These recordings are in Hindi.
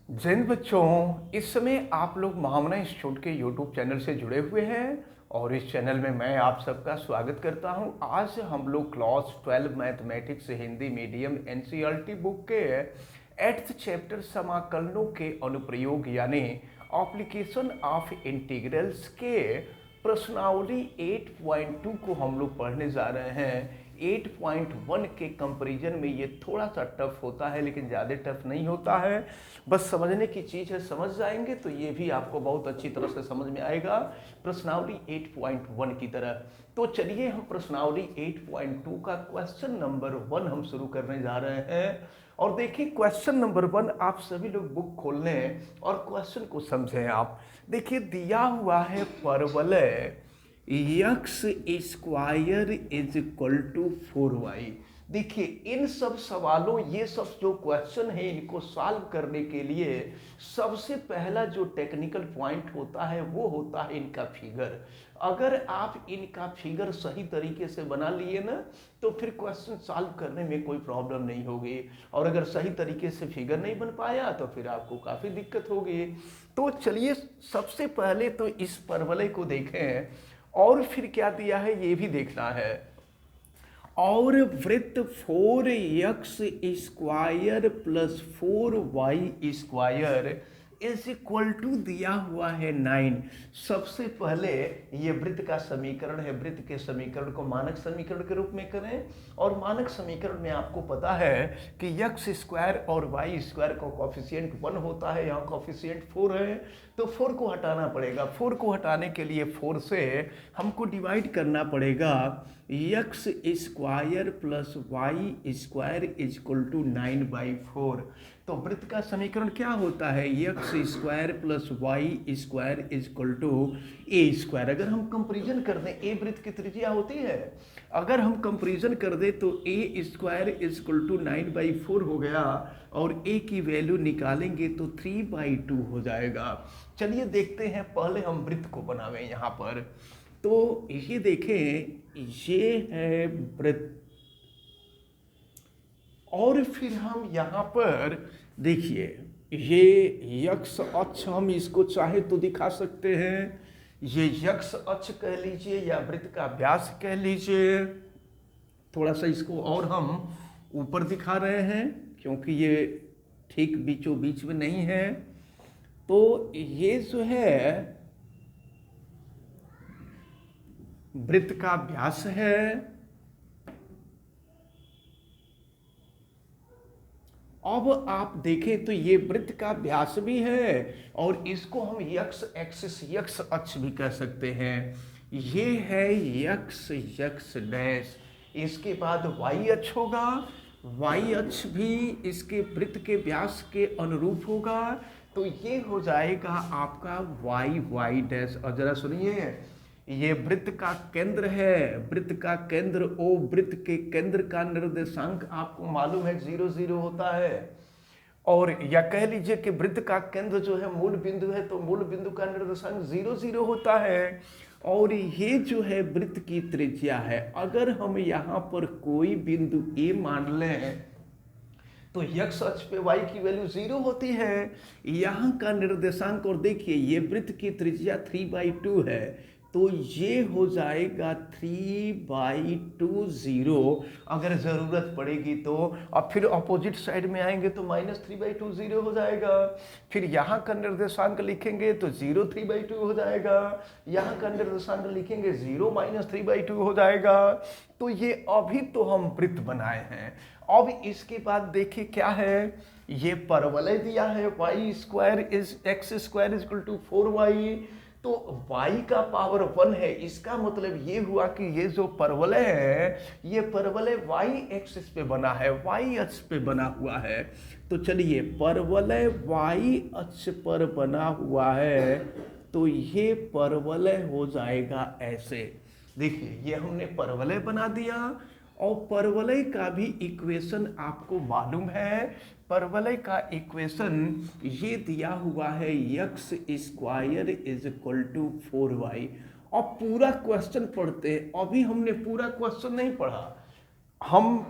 जिन बच्चों इस समय आप लोग महामना इंस्टीट्यूट के यूट्यूब चैनल से जुड़े हुए हैं और इस चैनल में मैं आप सबका स्वागत करता हूं। आज हम लोग class 12 mathematics Hindi medium NCERT book के 8th चैप्टर समाकलनों के अनुप्रयोग यानी एप्लीकेशन ऑफ इंटीग्रल्स के प्रश्नावली 8.2 को हम लोग पढ़ने जा रहे हैं। 8.1 के कंपैरिजन में ये थोड़ा सा टफ होता है, लेकिन ज़्यादा टफ नहीं होता है। बस समझने की चीज़ है, समझ जाएंगे तो ये भी आपको बहुत अच्छी तरह से समझ में आएगा प्रश्नावली 8.1 की तरह। तो चलिए हम प्रश्नावली 8.2 का क्वेश्चन नंबर 1 हम शुरू करने जा रहे हैं। और देखिए क्वेश्चन नंबर 1, आप सभी लोग बुक खोल लें और क्वेश्चन को समझें। आप देखिए दिया हुआ है परवलय x square is equal to 4y। देखिए इन सब सवालों, ये सब जो क्वेश्चन है, इनको सॉल्व करने के लिए सबसे पहला जो टेक्निकल पॉइंट होता है वो होता है इनका फिगर। अगर आप इनका फिगर सही तरीके से बना लिए ना तो फिर क्वेश्चन सॉल्व करने में कोई प्रॉब्लम नहीं होगी। और अगर सही तरीके से फिगर नहीं बन पाया तो फिर आपको काफ़ी दिक्कत होगी। तो चलिए सबसे पहले तो इस परवलय को देखें और फिर क्या दिया है ये भी देखना है। और वृत्त 4x square plus 4y square is equal to दिया हुआ है 9। सबसे पहले ये वृत्त का समीकरण है, वृत्त के समीकरण को मानक समीकरण के रूप में करें। और मानक समीकरण में आपको पता है कि x स्क्वायर और y स्क्वायर का कोफिशिएंट 1 होता है, यहाँ कोफिशिएंट 4 है, तो 4 को हटाना पड़ेगा। 4 को हटाने के लिए 4 से हमको डिवाइड करना पड़ेगा। x square plus y square is equal to 9/4। तो वृत्त का समीकरण क्या होता है? X square plus y square is equal to a square. अगर हम कंपेरिजन कर दें, ए वृत्त की त्रिज्या होती है, अगर हम कंपेरिजन कर दें तो ए स्क्वायर इज इक्वल टू 9/4 हो गया और ए की वैल्यू निकालेंगे तो 3/2 हो जाएगा। चलिए देखते हैं, पहले हम वृत्त को बनावें यहाँ पर। तो ये देखें, ये है वृत्त और फिर हम यहाँ पर देखिए ये यक्ष अक्ष, हम इसको चाहे तो दिखा सकते हैं, ये यक्ष अक्ष कह लीजिए या वृत्त का व्यास कह लीजिए। थोड़ा सा इसको और हम ऊपर दिखा रहे हैं क्योंकि ये ठीक बीचों बीच में नहीं है। तो ये जो है वृत्त का व्यास है अब आप देखें तो ये वृत्त का व्यास भी है और इसको हम यक्स एक्सिस, यक्स अक्ष भी कह सकते हैं। ये है यक्स यक्स डैश, इसके बाद वाई अक्ष होगा, वाई अक्ष भी इसके वृत्त के व्यास के अनुरूप होगा। तो ये हो जाएगा आपका वाई वाई डैश। और जरा सुनिए, ये वृत्त का केंद्र है, वृत्त का केंद्र ओ, वृत्त के केंद्र का निर्देशांक आपको मालूम है 0 0 होता है। और या कह लीजिए कि वृत्त का केंद्र जो है मूल बिंदु है, तो मूल बिंदु का निर्देशांक 0 0 होता है। और ये जो है वृत्त की त्रिज्या है। अगर हम यहाँ पर कोई बिंदु ए मान लें तो यक्ष अक्ष पे y की वैल्यू 0 होती है। यहाँ का निर्देशांक, और देखिए ये वृत्त की त्रिज्या 3/2 है, तो ये हो जाएगा 3/2 0। अगर ज़रूरत पड़ेगी तो अब फिर अपोजिट साइड में आएंगे तो -3/2 0 हो जाएगा। फिर यहाँ का निर्देशांक लिखेंगे तो 0 3/2 हो जाएगा। यहाँ का निर्देशांक लिखेंगे 0 -3/2 हो जाएगा। तो ये अभी तो हम वृत्त बनाए हैं। अब इसके बाद देखिए क्या है, ये परवलय दिया है y square is x square is equal to 4y। तो y का पावर 1 है, इसका मतलब ये हुआ कि ये जो परवलय है ये परवलय y एक्सिस पे बना है, y अक्ष पे बना हुआ है। तो चलिए परवलय y अक्ष पर बना हुआ है, तो ये परवलय हो जाएगा ऐसे। देखिए ये हमने परवलय बना दिया और परवलय का भी इक्वेशन आपको मालूम है। परवलय का इक्वेशन ये दिया हुआ है x square is equal to 4y। अब पूरा क्वेश्चन पढ़ते हैं, अभी हमने पूरा क्वेश्चन नहीं पढ़ा, हम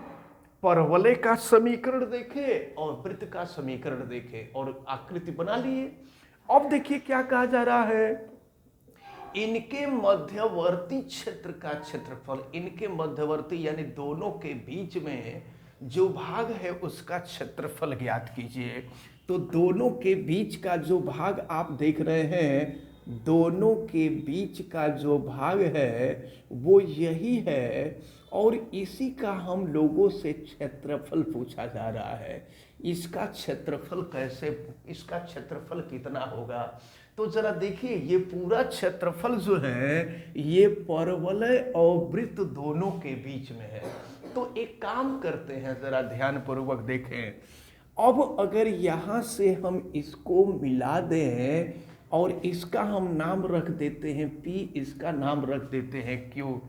परवलय का समीकरण देखें और वृत्त का समीकरण देखें और आकृति बना लिए। अब देखिए क्या कहा जा रहा है, इनके मध्यवर्ती क्षेत्र का क्षेत्रफल, इनके मध्यवर्ती यानी दोनों के बीच में जो भाग है उसका क्षेत्रफल ज्ञात कीजिए। तो दोनों के बीच का जो भाग आप देख रहे हैं, दोनों के बीच का जो भाग है वो यही है और इसी का हम लोगों से क्षेत्रफल पूछा जा रहा है। इसका क्षेत्रफल कैसे, इसका क्षेत्रफल कितना होगा? तो जरा देखिए, ये पूरा क्षेत्रफल जो है ये परवलय और वृत्त दोनों के बीच में है। तो एक काम करते हैं, जरा ध्यान पूर्वक देखें। अब अगर यहाँ से हम इसको मिला दें और इसका हम नाम रख देते हैं P, इसका नाम रख देते हैं Q,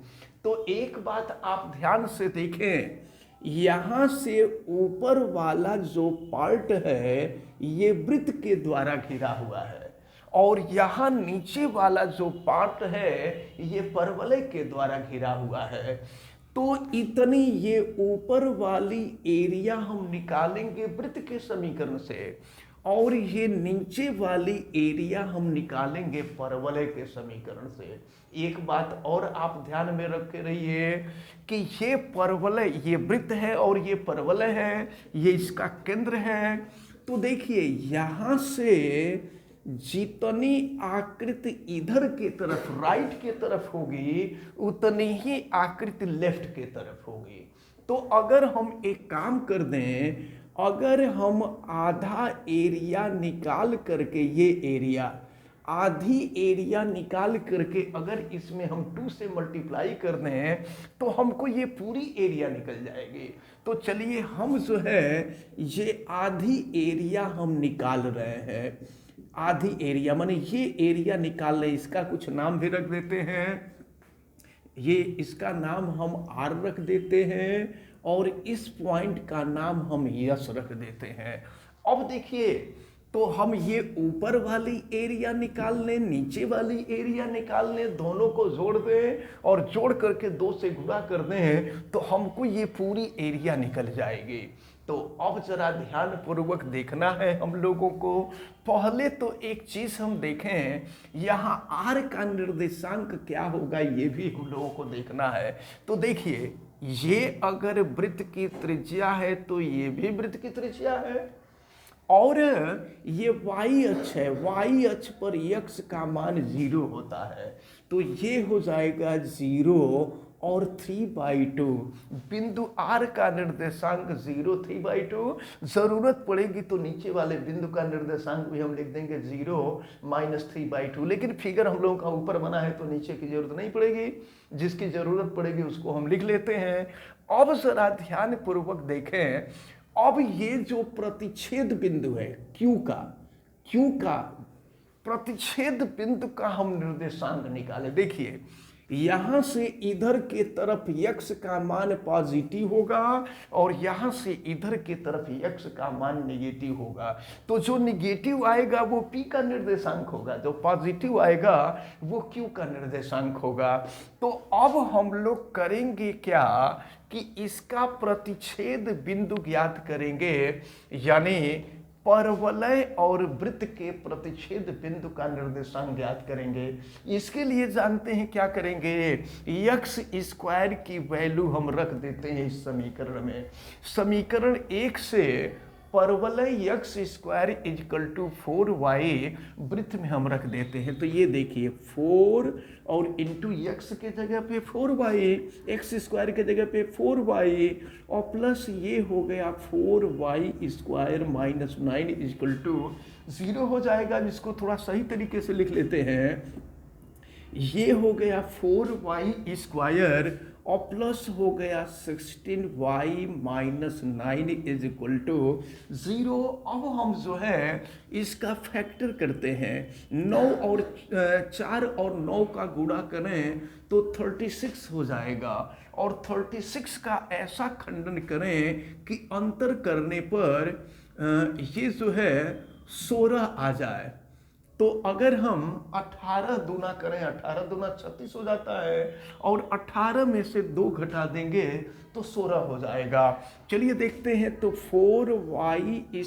तो एक बात आप ध्यान से देखें, यहाँ से ऊपर वाला जो पार्ट है ये वृत्त के द्वारा घिरा हुआ है और यहाँ नीचे वाला जो पार्ट है ये परवलय के द्वारा घिरा हुआ है। तो इतनी ये ऊपर वाली एरिया हम निकालेंगे वृत्त के समीकरण से और ये नीचे वाली एरिया हम निकालेंगे परवलय के समीकरण से। एक बात और आप ध्यान में रखे रहिए कि ये परवलय, ये वृत्त है और ये परवलय है, ये इसका केंद्र है। तो देखिए यहाँ से जितनी आकृति इधर के तरफ राइट के तरफ होगी उतनी ही आकृति लेफ्ट के तरफ होगी। तो अगर हम एक काम कर दें, अगर हम आधा एरिया निकाल करके, ये एरिया आधी एरिया निकाल करके अगर इसमें हम 2 से मल्टीप्लाई कर दें तो हमको ये पूरी एरिया निकल जाएगी। तो चलिए हम जो है ये आधी एरिया हम निकाल रहे हैं, आधी एरिया माने ये एरिया निकाल रहे, इसका कुछ नाम भी रख देते हैं, ये इसका नाम हम R रख देते हैं और इस पॉइंट का नाम हम यस रख देते हैं। अब देखिए, तो हम ये ऊपर वाली एरिया निकाल लें, नीचे वाली एरिया निकाल लें, दोनों को जोड़ दें और जोड़ करके 2 से गुणा कर दें तो हमको ये पूरी एरिया निकल जाएगी। तो अब जरा ध्यान पूर्वक देखना है हम लोगों को। पहले तो एक चीज हम देखें, यहाँ R का निर्देशांक क्या होगा ये भी हम लोगों को देखना है। तो देखिए, ये अगर वृत्त की त्रिज्या है तो ये भी वृत्त की त्रिज्या है और ये y अक्ष है, y अक्ष पर x का मान 0 होता है। तो ये हो जाएगा 0 और 3/2। बिंदु R का निर्देशांक 0, 3/2। जरूरत पड़ेगी तो नीचे वाले बिंदु का निर्देशांक भी हम लिख देंगे 0 - 3/2। लेकिन फिगर हम लोगों का ऊपर बना है तो नीचे की जरूरत नहीं पड़ेगी, जिसकी जरूरत पड़ेगी उसको हम लिख लेते हैं। अब जरा ध्यान पूर्वक देखें, अब ये जो प्रतिच्छेद बिंदु है Q का प्रतिच्छेद बिंदु का हम निर्देशांक निकाले। देखिए, यहां से इधर के तरफ x का मान पॉजिटिव होगा और यहां से इधर के तरफ x का मान नेगेटिव होगा। तो जो नेगेटिव आएगा वो p का निर्देशांक होगा, जो पॉजिटिव आएगा वो q का निर्देशांक होगा। तो अब हम लोग करेंगे क्या कि इसका प्रतिच्छेद बिंदु ज्ञात करेंगे, यानी परवलय और वृत्त के प्रतिच्छेद बिंदु का निर्देशांक ज्ञात करेंगे। इसके लिए जानते हैं क्या करेंगे, x स्क्वायर की वैल्यू हम रख देते हैं इस समीकरण में। समीकरण 1 से परवलय x स्क्वायर = 4y वृत्त में हम रख देते हैं। तो ये देखिए 4 और इंटू x के जगह पे 4y, x स्क्वायर के जगह पे 4y और प्लस ये हो गया 4y स्क्वायर - 9 = 0 हो जाएगा। जिसको थोड़ा सही तरीके से लिख लेते हैं, ये हो गया 4y स्क्वायर और प्लस हो गया 16y - 9 = 0। अब हम जो है इसका फैक्टर करते हैं, 9 और 4 और 9 का गुणा करें तो 36 हो जाएगा और 36 का ऐसा खंडन करें कि अंतर करने पर ये जो है 16 आ जाए। तो अगर हम 18 दूना करें, 18 दूना 36 हो जाता है, और 18 में से 2 घटा देंगे तो 16 हो जाएगा। चलिए देखते हैं, तो 4y²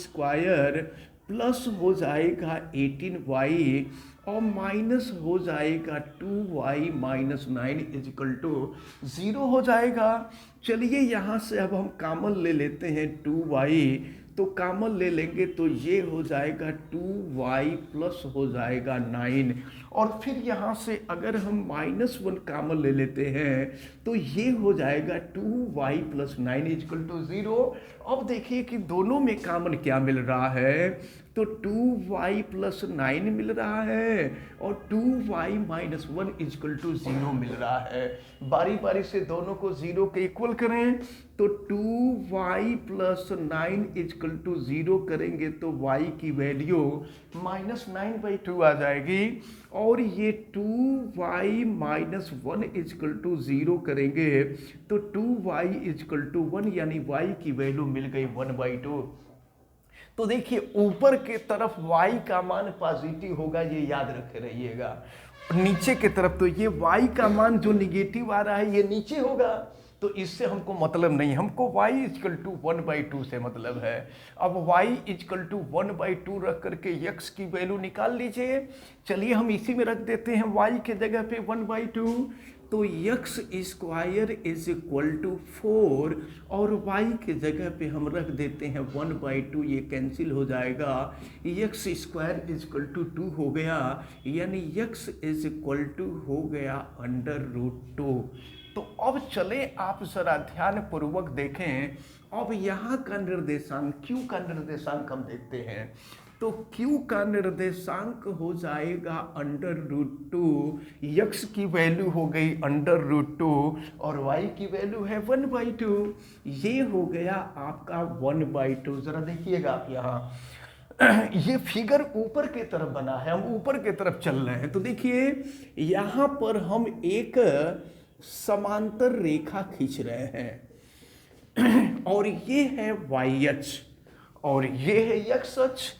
प्लस हो जाएगा 18y और माइनस हो जाएगा 2y माइनस 9 इजिकल टू 0 हो जाएगा। चलिए यहाँ से अब हम कॉमन ले लेते हैं 2y, तो कॉमन ले लेंगे तो ये हो जाएगा 2y प्लस हो जाएगा 9, और फिर यहाँ से अगर हम -1 कॉमन ले लेते हैं तो ये हो जाएगा 2y प्लस 9 इजकल टू 0। अब देखिए कि दोनों में कॉमन क्या मिल रहा है, तो 2y प्लस 9 मिल रहा है और 2y माइनस 1 इजकल टू 0 मिल रहा है। बारी बारी से दोनों को 0 के इक्वल करें, तो 2y प्लस 9 इजकल टू 0 करेंगे तो y की वैल्यू -9/2 आ जाएगी, और ये 2y माइनस 1 इजकल टू 0 करेंगे तो 2y इजकल टू 1, यानी y की वैल्यू मिल गई 1/2। तो देखिए ऊपर के तरफ y का मान पॉजिटिव होगा, ये याद रखे रहिएगा। नीचे के तरफ तो ये y का मान जो निगेटिव आ रहा है ये नीचे होगा, तो इससे हमको मतलब नहीं, हमको y इजकल टू 1/2 से मतलब है। अब y इजकल टू 1/2 रख करके x की वैल्यू निकाल लीजिए। चलिए हम इसी में रख देते हैं y के जगह पे 1/2, तो x² इज इक्वल टू 4 और y के जगह पे हम रख देते हैं 1/2, ये कैंसिल हो जाएगा, x² इजक्वल टू 2 हो गया, यानी x इज इक्वल टू हो गया √2। तो अब चले आप जरा ध्यान पूर्वक देखें, अब यहाँ का निर्देशांक q का निर्देशांक हम देखते हैं, तो q का निर्देशांक हो जाएगा √2, x की वैल्यू हो गई √2 और y की वैल्यू है 1/2, ये हो गया आपका 1/2। जरा देखिएगा आप यहाँ ये फिगर ऊपर की तरफ बना है, हम ऊपर की तरफ चल रहे हैं, तो देखिए यहाँ पर हम एक समांतर रेखा खींच रहे हैं और ये है y अक्ष और ये है x अक्ष।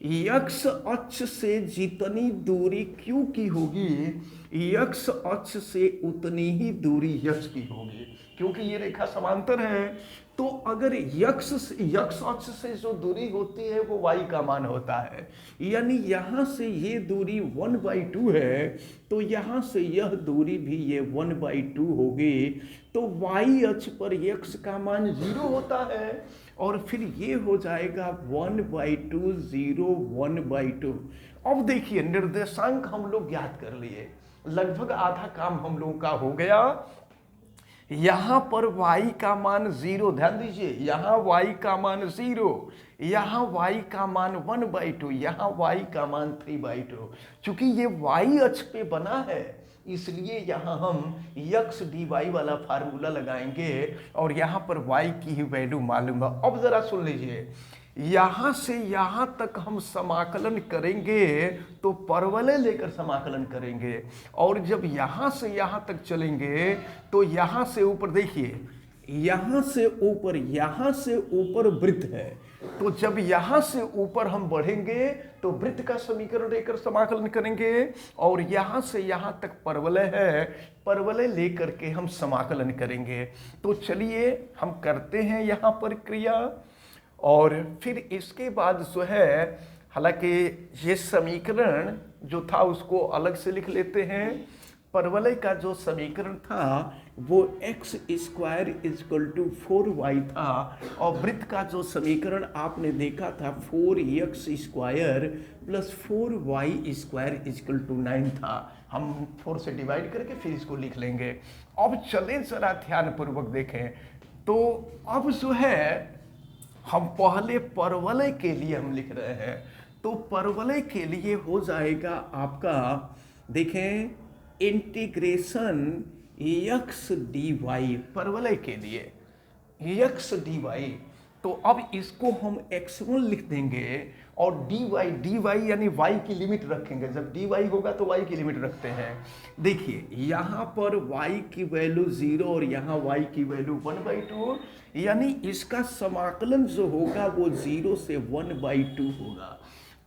x अक्ष से जितनी दूरी q की होगी, x अक्ष से उतनी ही दूरी x की होगी, क्योंकि ये रेखा समांतर है। तो अगर x अक्ष से जो दूरी होती है वो y का मान होता है, यानी यहाँ से ये दूरी 1/2 है, तो यहाँ से यह दूरी भी ये 1/2 होगी। तो y अक्ष पर x का मान 0 होता है और फिर ये हो जाएगा 1/2 0 1/2। अब देखिए निर्देशांक हम लोग ज्ञात कर लिए, लगभग आधा काम हम लोगों का हो गया। यहाँ पर y का मान 0, ध्यान दीजिए, यहाँ y का मान 0, यहाँ y का मान 1/2, यहाँ y का मान 3/2। चूंकि ये y अक्ष पे बना है इसलिए यहाँ हम x dy वाला फार्मूला लगाएंगे और यहाँ पर y की ही वैल्यू मालूम है। अब जरा सुन लीजिए, यहाँ से यहाँ तक हम समाकलन करेंगे तो परवलय लेकर समाकलन करेंगे, और जब यहाँ से यहाँ तक चलेंगे तो यहाँ से ऊपर देखिए, यहाँ से ऊपर वृत्त है, तो जब यहाँ से ऊपर हम बढ़ेंगे तो वृत्त का समीकरण लेकर समाकलन करेंगे, और यहाँ से यहाँ तक परवलय है, परवलय लेकर के हम समाकलन करेंगे। तो चलिए हम करते हैं यहाँ पर क्रिया, और फिर इसके बाद जो है, हालांकि ये समीकरण जो था उसको अलग से लिख लेते हैं। परवलय का जो समीकरण था वो x² = 4y था, और वृत्त का जो समीकरण आपने देखा था 4x² + 4y² = 9 था। हम 4 से डिवाइड करके फिर इसको लिख लेंगे। अब चलें जरा ध्यान पूर्वक देखें, तो अब जो है हम पहले परवलय के लिए हम लिख रहे हैं, तो परवलय के लिए हो जाएगा आपका, देखें, इंटीग्रेशन x dy, परवलय के लिए x dy। तो अब इसको हम x1 लिख देंगे और dy यानी y की लिमिट रखेंगे, जब dy होगा तो y की लिमिट रखते हैं। देखिए यहाँ पर y की वैल्यू 0 और यहाँ y की वैल्यू 1/2, यानी इसका समाकलन जो होगा वो 0 से 1/2 होगा।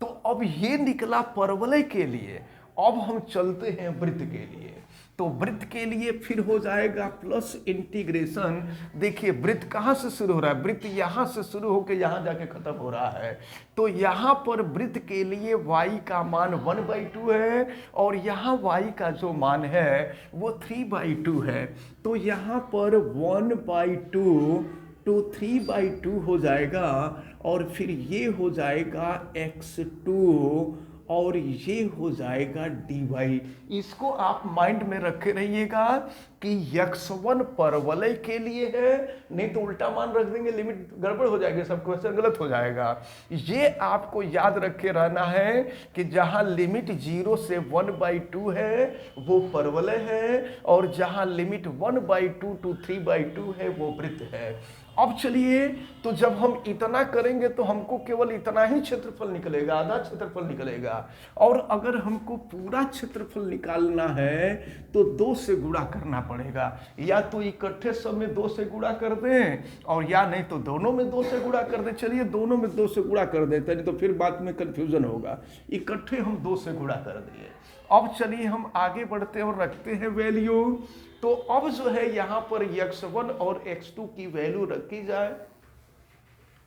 तो अब ये निकला परवलय के लिए। अब हम चलते हैं वृत्त के लिए। तो वृत्त के लिए फिर हो जाएगा प्लस इंटीग्रेशन। देखिए वृत्त कहाँ से शुरू हो रहा है, वृत्त यहाँ से शुरू होकर यहाँ जाके खत्म हो रहा है। तो यहाँ पर वृत्त के लिए y का मान 1/2 है और यहाँ y का जो मान है वो 3/2 है। तो यहाँ पर 1/2 तो 3/2 हो जाएगा और फिर ये हो जाएगा x2 और ये हो जाएगा dy। इसको आप माइंड में रखे रहिएगा कि x1 परवलय के लिए है, नहीं तो उल्टा मान रख देंगे, लिमिट गड़बड़ हो जाएगी, सब क्वेश्चन गलत हो जाएगा। ये आपको याद रखे रहना है कि जहां लिमिट 0 से 1/2 है वो परवलय है और जहां लिमिट 1/2 to 3/2 है वो वृत्त है। अब चलिए, तो जब हम इतना करेंगे तो हमको केवल इतना ही क्षेत्रफल निकलेगा, आधा क्षेत्रफल निकलेगा। और अगर हमको पूरा क्षेत्रफल निकालना है तो 2 से गुणा करना पड़ेगा। या तो इकट्ठे सब में 2 से गुणा कर दें और या नहीं तो दोनों में 2 से गुणा कर दें। चलिए दोनों में 2 से गुणा कर देते हैं, नहीं तो फिर बाद में कंफ्यूजन होगा। इकट्ठे हम 2 से गुणा कर दिए। अब चलिए हम आगे बढ़ते हैं और रखते हैं वैल्यू। तो अब जो है यहां पर x1 और x2 की वैल्यू रखी जाए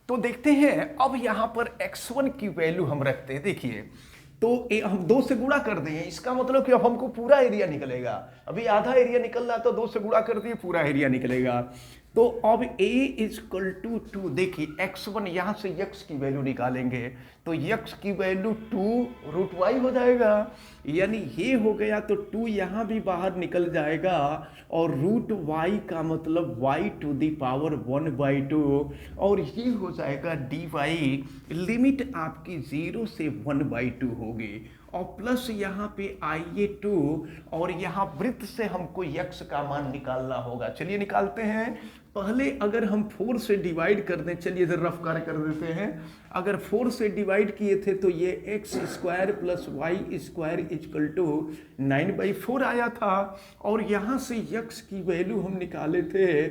तो देखते हैं। अब यहां पर x1 की वैल्यू हम रखते हैं। देखिए तो हम 2 से गुणा कर दें, इसका मतलब कि अब हमको पूरा एरिया निकलेगा। अभी आधा एरिया निकल रहा तो 2 से गुणा कर दिए, पूरा एरिया निकलेगा। तो अब a = 2। देखिए x1 यहां से x की वैल्यू निकालेंगे तो x की वैल्यू 2√y हो जाएगा, यानी ये हो गया। तो 2 यहां भी बाहर निकल जाएगा और √y का मतलब y⁴ 1/2 और ये हो जाएगा dy। लिमिट आपकी 0 से 1/2 होगी और प्लस यहाँ पे IA2 और यहाँ वृत्त से हमको x का मान निकालना होगा। चलिए निकालते हैं। पहले अगर हम 4 से डिवाइड कर दें, चलिए इधर रफ कार्य कर देते हैं। अगर 4 से डिवाइड किए थे तो ये x² + y² = 9/4 आया था और यहाँ से x की वैल्यू हम निकाले थे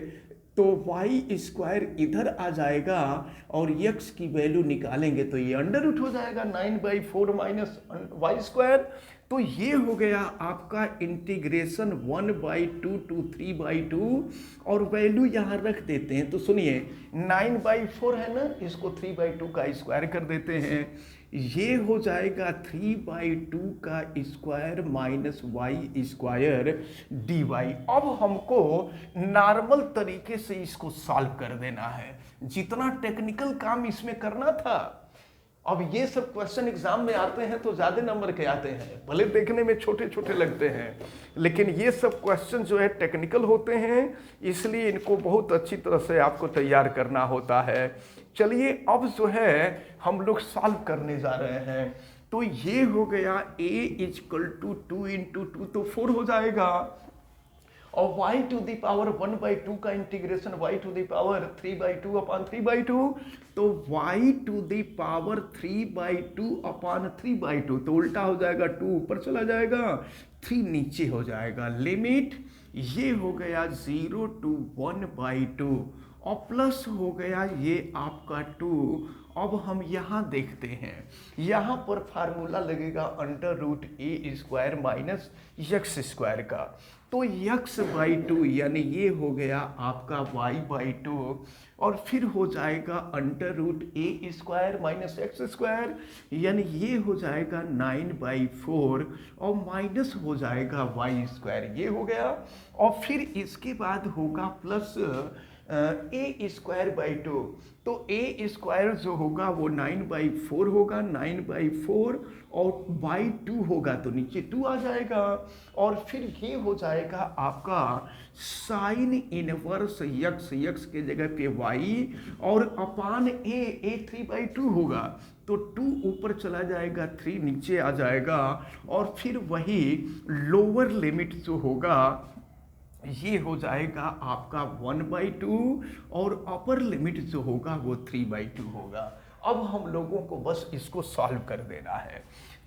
तो y² इधर आ जाएगा और x की वैल्यू निकालेंगे तो ये अंडर रूट हो जाएगा 9/4 - y²। तो ये हो गया आपका इंटीग्रेशन 1/2 to 3/2 और वैल्यू यहाँ रख देते हैं। तो सुनिए 9/4 है ना, इसको 3/2 का स्क्वायर कर देते हैं। ये हो जाएगा 3/2 का स्क्वायर -y² dy। अब हमको नॉर्मल तरीके से इसको सॉल्व कर देना है, जितना टेक्निकल काम इसमें करना था। अब ये सब क्वेश्चन एग्जाम में आते हैं तो ज्यादा नंबर के आते हैं, भले देखने में छोटे छोटे लगते हैं, लेकिन ये सब क्वेश्चन जो है टेक्निकल होते हैं, इसलिए इनको बहुत अच्छी तरह से आपको तैयार करना होता है। चलिए अब जो है हम लोग सॉल्व करने जा रहे हैं। तो ये हो गया a = 2 × 2 तो 4 हो जाएगा और y⁴ 1/2 का इंटीग्रेशन y⁴ 3/2/3/2 तो y⁴ 3/2/3/2 तो उल्टा हो जाएगा, 2 ऊपर चला जाएगा, 3 नीचे हो जाएगा। लिमिट ये हो गया 0 to 1/2 और प्लस हो गया ये आपका 2। अब हम यहाँ देखते हैं, यहाँ पर फार्मूला लगेगा √a² - x² का। तो x/2 यानी ये हो गया आपका y/2 और फिर हो जाएगा √a² - x² यानी ये हो जाएगा 9/4 और माइनस हो जाएगा y²। ये हो गया और फिर इसके बाद होगा प्लस a²/2। तो a² जो होगा वो 9/4 होगा, 9/4 और by2 होगा तो नीचे 2 आ जाएगा और फिर ये हो जाएगा आपका sin इनवर्स x के जगह पे y और अपान a 3/2 होगा तो 2 ऊपर चला जाएगा, 3 नीचे आ जाएगा और फिर वही लोअर लिमिट जो होगा ये हो जाएगा आपका 1/2 और अपर लिमिट जो होगा वो 3/2 होगा। अब हम लोगों को बस इसको सॉल्व कर देना है।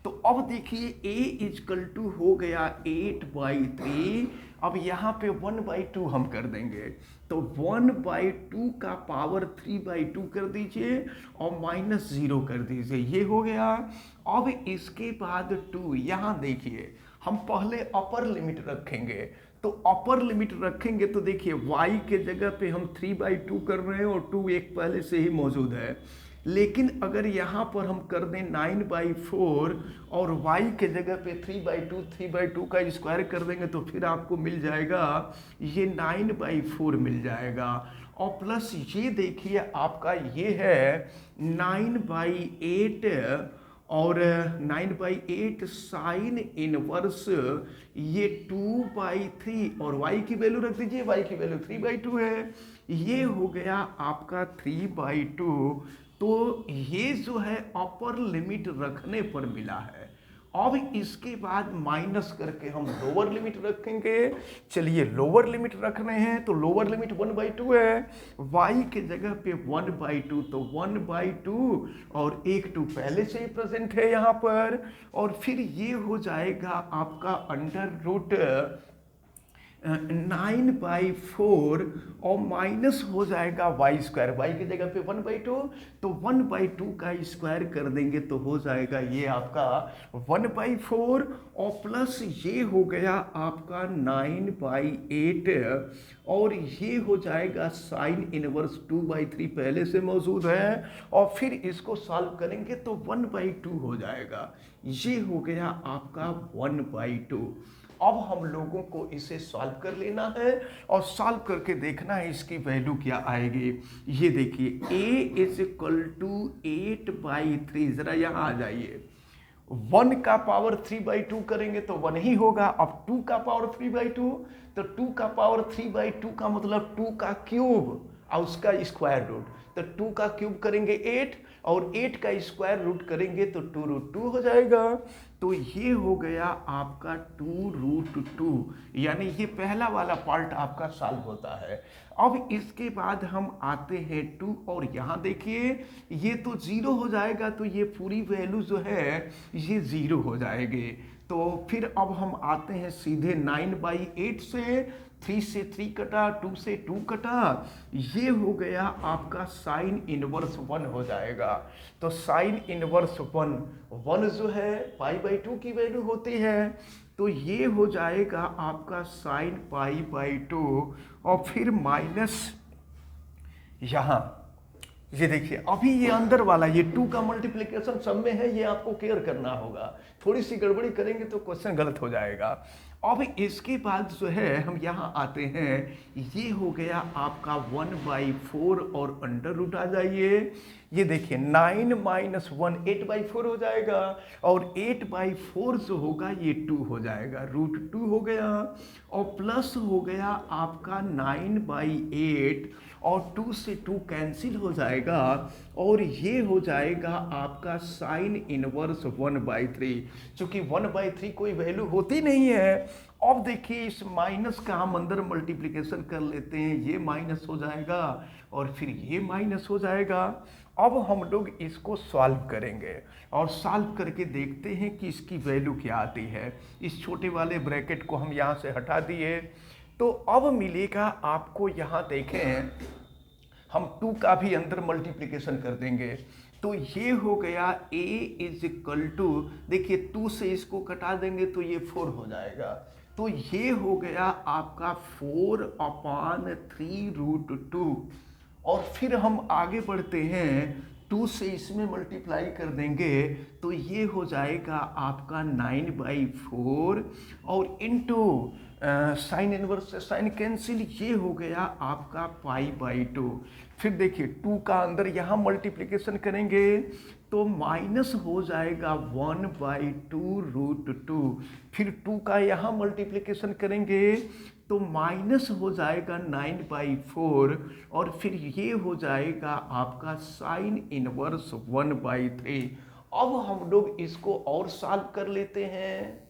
तो अब देखिए a = हो गया 8/3। अब यहाँ पे 1/2 हम कर देंगे तो 1/2 का पावर 3/2 कर दीजिए और -0 कर दीजिए, ये हो गया। अब इसके बाद 2, यहाँ देखिए हम पहले अपर लिमिट रखेंगे। तो अपर लिमिट रखेंगे तो देखिए y के जगह पे हम 3/2 कर रहे हैं और 2 एक पहले से ही मौजूद है। लेकिन अगर यहाँ पर हम कर दें 9/4 और y के जगह पे 3/2 का स्क्वायर कर देंगे तो फिर आपको मिल जाएगा ये 9/4 मिल जाएगा। और प्लस ये देखिए आपका ये है 9/8 और 9/8 साइन इनवर्स ये 2/3 और y की वैल्यू रख दीजिए, y की वैल्यू 3/2 है। ये हो गया आपका 3/2। तो ये जो है अपर लिमिट रखने पर मिला है। अब इसके बाद माइनस करके हम लोअर लिमिट रखेंगे। चलिए लोअर लिमिट रख रहे हैं तो लोअर लिमिट 1/2 है, y के जगह पे 1/2 तो 1/2 और एक 2 पहले से ही प्रेजेंट है यहाँ पर। और फिर ये हो जाएगा आपका अंडर रूट 9/4 और माइनस हो जाएगा y स्क्वायर, y की जगह पे 1/2 तो 1/2 का स्क्वायर कर देंगे तो हो जाएगा ये आपका 1/4 और प्लस ये हो गया आपका 9/8 और ये हो जाएगा साइन इनवर्स 2/3 पहले से मौजूद है। और फिर इसको सॉल्व करेंगे तो 1/2 हो जाएगा। ये हो गया आपका 1/2। अब हम लोगों को इसे सॉल्व कर लेना है और सॉल्व करके देखना है इसकी वैल्यू क्या आएगी। ये देखिए a इज इक्वल टू 8/3, जरा यहाँ आ जाइए। 1 का पावर 3/2 करेंगे तो 1 ही होगा। अब 2 का पावर 3/2 तो 2 का पावर 3/2 का मतलब 2 का क्यूब और उसका स्क्वायर रूट। तो 2 का क्यूब करेंगे 8 और 8 का स्क्वायर रूट करेंगे तो 2√2 हो जाएगा। तो ये हो गया आपका 2√2, यानी ये पहला वाला पार्ट आपका सॉल्व होता है। अब इसके बाद हम आते हैं 2 और यहाँ देखिए ये तो 0 हो जाएगा तो ये पूरी वैल्यू जो है ये 0 हो जाएगी। तो फिर अब हम आते हैं सीधे 9/8 से, 3 से 3 कटा, 2 से 2 कटा, ये हो गया आपका साइन इनवर्स 1 हो जाएगा। तो साइन इनवर्स 1 जो है π/2 की वैल्यू होती है तो ये हो जाएगा आपका साइन π/2 और फिर माइनस यहाँ ये देखिए अभी ये अंदर वाला ये 2 का मल्टीप्लिकेशन सब में है, ये आपको केयर करना होगा। थोड़ी सी गड़बड़ी करेंगे तो क्वेश्चन गलत हो जाएगा। अब इसके बाद जो है हम यहाँ आते हैं, ये हो गया आपका 1/4 और अंडर रूट आ जाइए। ये देखिए 9 - 1 8/4 हो जाएगा और 8/4 जो होगा ये 2 हो जाएगा, √2 हो गया और प्लस हो गया आपका 9/8 और 2 से 2 कैंसिल हो जाएगा और ये हो जाएगा आपका साइन इनवर्स 1/3। चूंकि 1/3 कोई वैल्यू होती नहीं है। अब देखिए इस माइनस का हम अंदर मल्टीप्लिकेशन कर लेते हैं, ये माइनस हो जाएगा और फिर ये माइनस हो जाएगा। अब हम लोग इसको सॉल्व करेंगे और सॉल्व करके देखते हैं कि इसकी वैल्यू क्या आती है। इस छोटे वाले ब्रैकेट को हम यहाँ से हटा दिए तो अब मिलेगा आपको, यहाँ देखें हम 2 का भी अंदर मल्टीप्लिकेशन कर देंगे तो ये हो गया a इज इक्वल टू, देखिए 2 से इसको कटा देंगे तो ये 4 हो जाएगा। तो ये हो गया आपका 4/3√2 और फिर हम आगे बढ़ते हैं 2 से इसमें मल्टीप्लाई कर देंगे तो ये हो जाएगा आपका 9/4 और इनटू साइन इनवर्स से साइन कैंसिल, ये हो गया आपका π/2। फिर देखिए 2 का अंदर यहाँ मल्टीप्लिकेशन करेंगे तो माइनस हो जाएगा 1/2√2। फिर 2 का यहाँ मल्टीप्लिकेशन करेंगे तो माइनस हो जाएगा 9/4 और फिर ये हो जाएगा आपका साइन इनवर्स 1/3। अब हम लोग इसको और सॉल्व कर लेते हैं।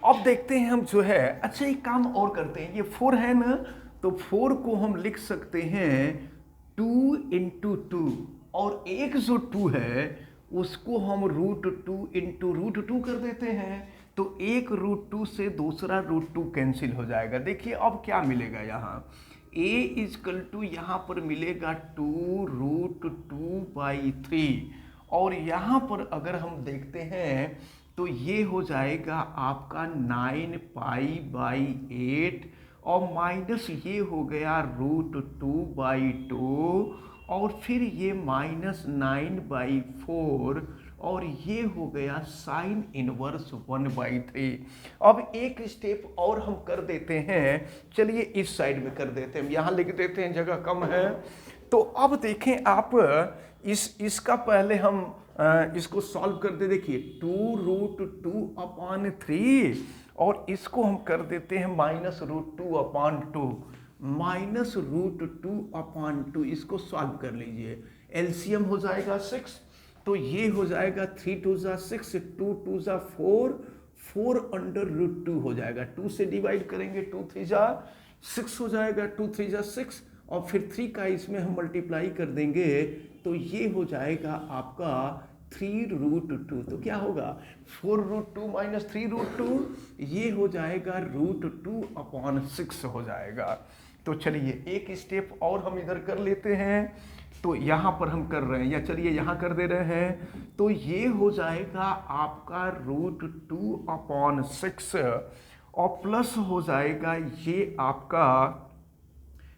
अब देखते हैं हम जो है, अच्छा एक काम और करते हैं, ये 4 है ना तो 4 को हम लिख सकते हैं 2 × 2 और एक जो 2 है उसको हम √2 × √2 कर देते हैं तो एक √2 से दूसरा √2 कैंसिल हो जाएगा। देखिए अब क्या मिलेगा, यहाँ a इजकल टू यहाँ पर मिलेगा 2√2/3 और यहाँ पर अगर हम देखते हैं तो ये हो जाएगा आपका 9π/8 और माइनस ये हो गया √2/2 और फिर ये -9/4 और ये हो गया साइन इनवर्स 1/3। अब एक स्टेप और हम कर देते हैं, चलिए इस साइड में कर देते हैं, यहाँ लिख देते हैं, जगह कम है। तो अब देखें आप इसका पहले हम इसको सॉल्व करते, देखिए 2√2/3 और इसको हम कर देते हैं -√2/2, -√2/2 इसको सॉल्व कर लीजिए, एलसीएम हो जाएगा 6, तो ये हो जाएगा 3 2 6, 2 2 4, 4/√2 हो जाएगा, 2 से डिवाइड करेंगे 2 3 6 हो जाएगा, 2 3 6 और फिर 3 का इसमें हम मल्टीप्लाई कर देंगे तो ये हो जाएगा आपका 3√2, तो क्या होगा 4√2 - 3√2, ये हो जाएगा √2/6 हो जाएगा। तो चलिए एक स्टेप और हम इधर कर लेते हैं, तो यहाँ पर हम कर रहे हैं, या चलिए यहाँ कर दे रहे हैं, तो ये हो जाएगा आपका √2/6 और प्लस हो जाएगा ये आपका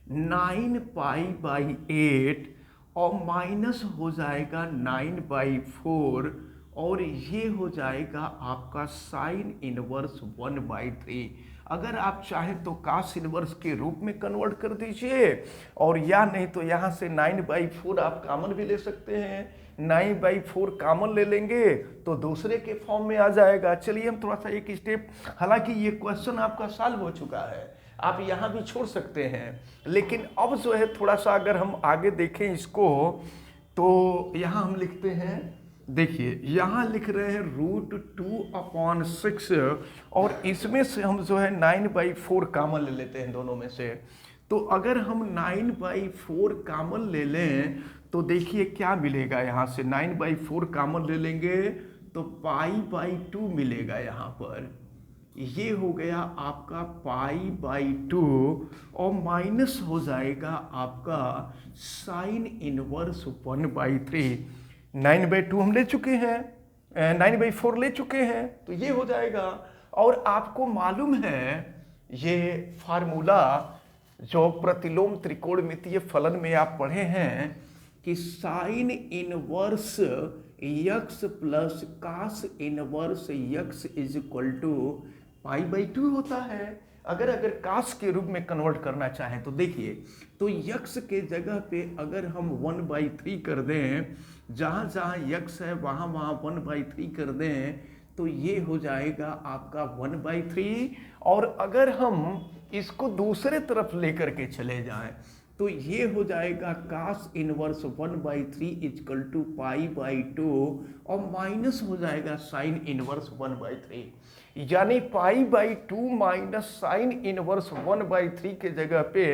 9π/8 और माइनस हो जाएगा 9/4 और ये हो जाएगा आपका साइन इनवर्स 1/3। अगर आप चाहें तो कास इनवर्स के रूप में कन्वर्ट कर दीजिए, और या नहीं तो यहाँ से 9/4 आप कॉमन भी ले सकते हैं, 9/4 कॉमन ले लेंगे तो दूसरे के फॉर्म में आ जाएगा। चलिए हम थोड़ा सा एक स्टेप, हालांकि ये क्वेश्चन आपका सॉल्व हो चुका है, आप यहाँ भी छोड़ सकते हैं, लेकिन अब जो है थोड़ा सा अगर हम आगे देखें इसको, तो यहाँ हम लिखते हैं, देखिए यहाँ लिख रहे हैं √2/6 और इसमें से हम जो है 9/4 कॉमन ले लेते हैं दोनों में से। तो अगर हम 9/4 कॉमन ले लें तो देखिए क्या मिलेगा, यहाँ से 9/4 कॉमन ले लेंगे तो π/2 मिलेगा, यहाँ पर ये हो गया आपका π/2 और माइनस हो जाएगा आपका साइन इनवर्स 1/3। 9/2 हम ले चुके हैं, 9/4 ले चुके हैं, तो ये हो जाएगा। और आपको मालूम है ये फार्मूला जो प्रतिलोम त्रिकोणमितीय फलन में आप पढ़े हैं कि sine inverse x plus cos inverse x is equal to π/2 होता है। अगर कास के रूप में कन्वर्ट करना चाहें तो देखिए, तो यक्स के जगह पे अगर हम 1/3 कर दें, जहाँ जहाँ यक्स है वहाँ वहाँ 1/3 कर दें, तो ये हो जाएगा आपका 1/3। और अगर हम इसको दूसरे तरफ लेकर के चले जाएं तो ये हो जाएगा कास इनवर्स 1/3 इजकल टू π/2 और माइनस हो जाएगा साइन इनवर्स 1/3, यानी π/2 माइनस साइन इनवर्स 1/3 के जगह पे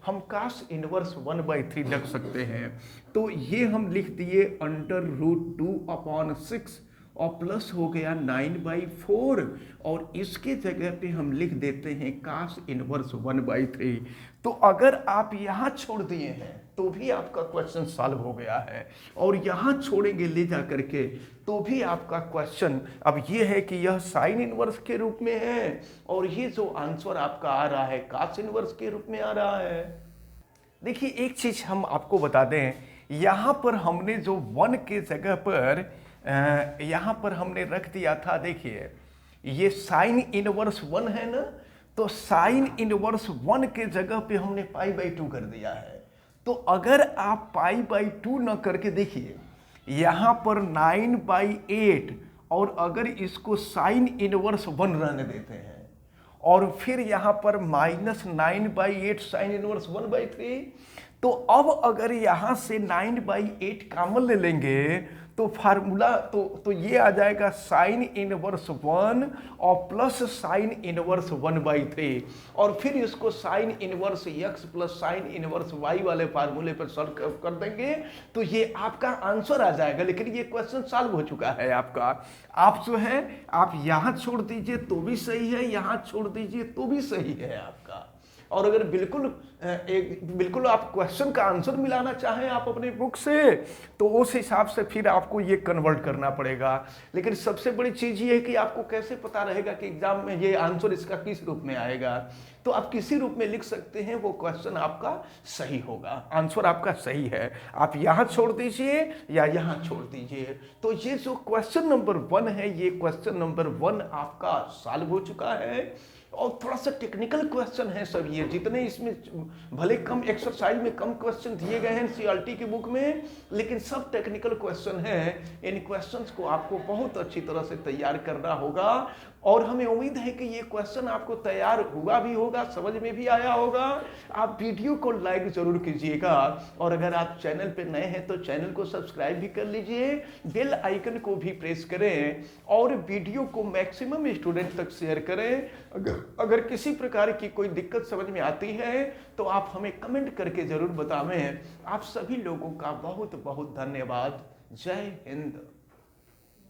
हम कास इनवर्स 1/3 रख सकते हैं। तो ये हम लिख दिए √2/6 और प्लस हो गया 9/4 और इसके जगह पे हम लिख देते हैं कास इनवर्स 1/3। तो अगर आप यहाँ छोड़ दिए हैं तो भी आपका क्वेश्चन सॉल्व हो गया है, और यहाँ छोड़ेंगे ले जा करके तो भी आपका क्वेश्चन अब ये है कि यह साइन इनवर्स के रूप में है और ये जो आंसर आपका आ रहा है कास इनवर्स के रूप में आ रहा है। देखिए एक चीज हम आपको बता दें, यहाँ पर हमने जो 1 के जगह पर यहाँ पर हमने रख दिया था, देखिए ये साइन इनवर्स 1 है ना, तो साइन इनवर्स 1 के जगह पे हमने π/2 कर दिया है। तो अगर आप π/2 न करके देखिए यहाँ पर 9/8 और अगर इसको साइन इनवर्स 1 रहने देते हैं और फिर यहाँ पर -9/8 साइन इनवर्स 1/3, तो अब अगर यहाँ से 9/8 कॉमन ले लेंगे तो फार्मूला तो ये आ जाएगा साइन इनवर्स 1 और प्लस साइन इनवर्स 1/3 और फिर इसको sine inverse x plus sine inverse y वाले फार्मूले पर सॉल्व कर देंगे तो ये आपका आंसर आ जाएगा। लेकिन ये क्वेश्चन सॉल्व हो चुका है आपका। आप जो है आप यहाँ छोड़ दीजिए तो भी सही है, यहाँ छोड़ दीजिए तो भी सही है आपका। और अगर बिल्कुल आप क्वेश्चन का आंसर मिलाना चाहें आप अपने बुक से, तो उस हिसाब से फिर आपको ये कन्वर्ट करना पड़ेगा। लेकिन सबसे बड़ी चीज़ ये है कि आपको कैसे पता रहेगा कि एग्जाम में ये आंसर इसका किस रूप में आएगा। तो आप किसी रूप में लिख सकते हैं, वो क्वेश्चन आपका सही होगा, आंसर आपका सही है। आप यहाँ छोड़ दीजिए या यहाँ छोड़ दीजिए। तो ये जो क्वेश्चन नंबर 1 है, ये क्वेश्चन नंबर 1 आपका सॉल्व हो चुका है। और थोड़ा सा टेक्निकल क्वेश्चन है सब ये, जितने इसमें भले कम एक्सरसाइज में कम क्वेश्चन दिए गए हैं सीआरटी की बुक में, लेकिन सब टेक्निकल क्वेश्चन है। इन क्वेश्चंस को आपको बहुत अच्छी तरह से तैयार करना होगा। और हमें उम्मीद है कि ये क्वेश्चन आपको तैयार हुआ भी होगा, समझ में भी आया होगा। आप वीडियो को लाइक जरूर कीजिएगा, और अगर आप चैनल पे नए हैं तो चैनल को सब्सक्राइब भी कर लीजिए, बेल आइकन को भी प्रेस करें, और वीडियो को मैक्सिमम स्टूडेंट तक शेयर करें। अगर किसी प्रकार की कोई दिक्कत समझ में आती है तो आप हमें कमेंट करके जरूर बतावें। आप सभी लोगों का बहुत बहुत धन्यवाद। जय हिंद।